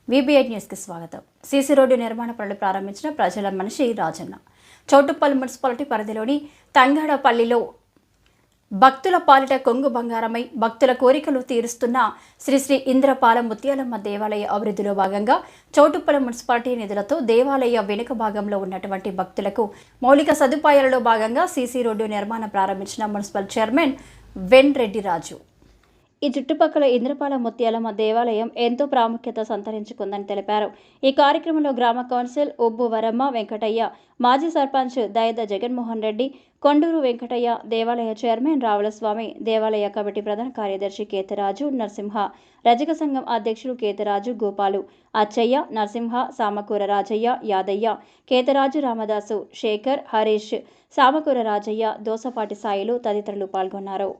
VB8 న్యూస్కి స్వాగతం. CC road నిర్మాణ పనులు ప్రారంభించిన ప్రజల మనిషి రాజన్న. చౌటుప్పల్ మున్సిపాలిటీ పరిధిలోని తంగాడపల్లిలో భక్తుల పాలిట కొంగు బంగారమై భక్తుల కోరికలు తీరుస్తున్న శ్రీ శ్రీ ఇంద్రపాల ముత్యాలమ్మ దేవాలయ అభివృద్ధిలో భాగంగా చౌటుప్పల్ మున్సిపాలిటీ నిధులతో దేవాలయ వెనుక భాగంలో ఉన్నటువంటి భక్తులకు మౌలిక సదుపాయాలలో భాగంగా సీసీ రోడ్డు నిర్మాణం ప్రారంభించిన మున్సిపల్ చైర్మన్ వెన్ రెడ్డి రాజు. ఈ చుట్టుపక్కల ఇంద్రపాల ముత్యాలమ్మ దేవాలయం ఎంతో ప్రాముఖ్యత సంతరించుకుందని తెలిపారు. ఈ కార్యక్రమంలో గ్రామ కౌన్సిల్ ఉబ్బు వరమ్మ వెంకటయ్య, మాజీ సర్పంచ్ దయద జగన్మోహన్ రెడ్డి, కొండూరు వెంకటయ్య, దేవాలయ చైర్మన్ రావులస్వామి, దేవాలయ కమిటీ ప్రధాన కార్యదర్శి కేతరాజు, నరసింహ, రజక సంఘం అధ్యక్షులు కేతరాజు, గోపాలు, అచ్చయ్య, నరసింహ, సామకూర రాజయ్య, యాదయ్య, కేతరాజు, రామదాసు, శేఖర్, హరీష్, సామకూర రాజయ్య, దోసపాటి సాయిలు తదితరులు పాల్గొన్నారు.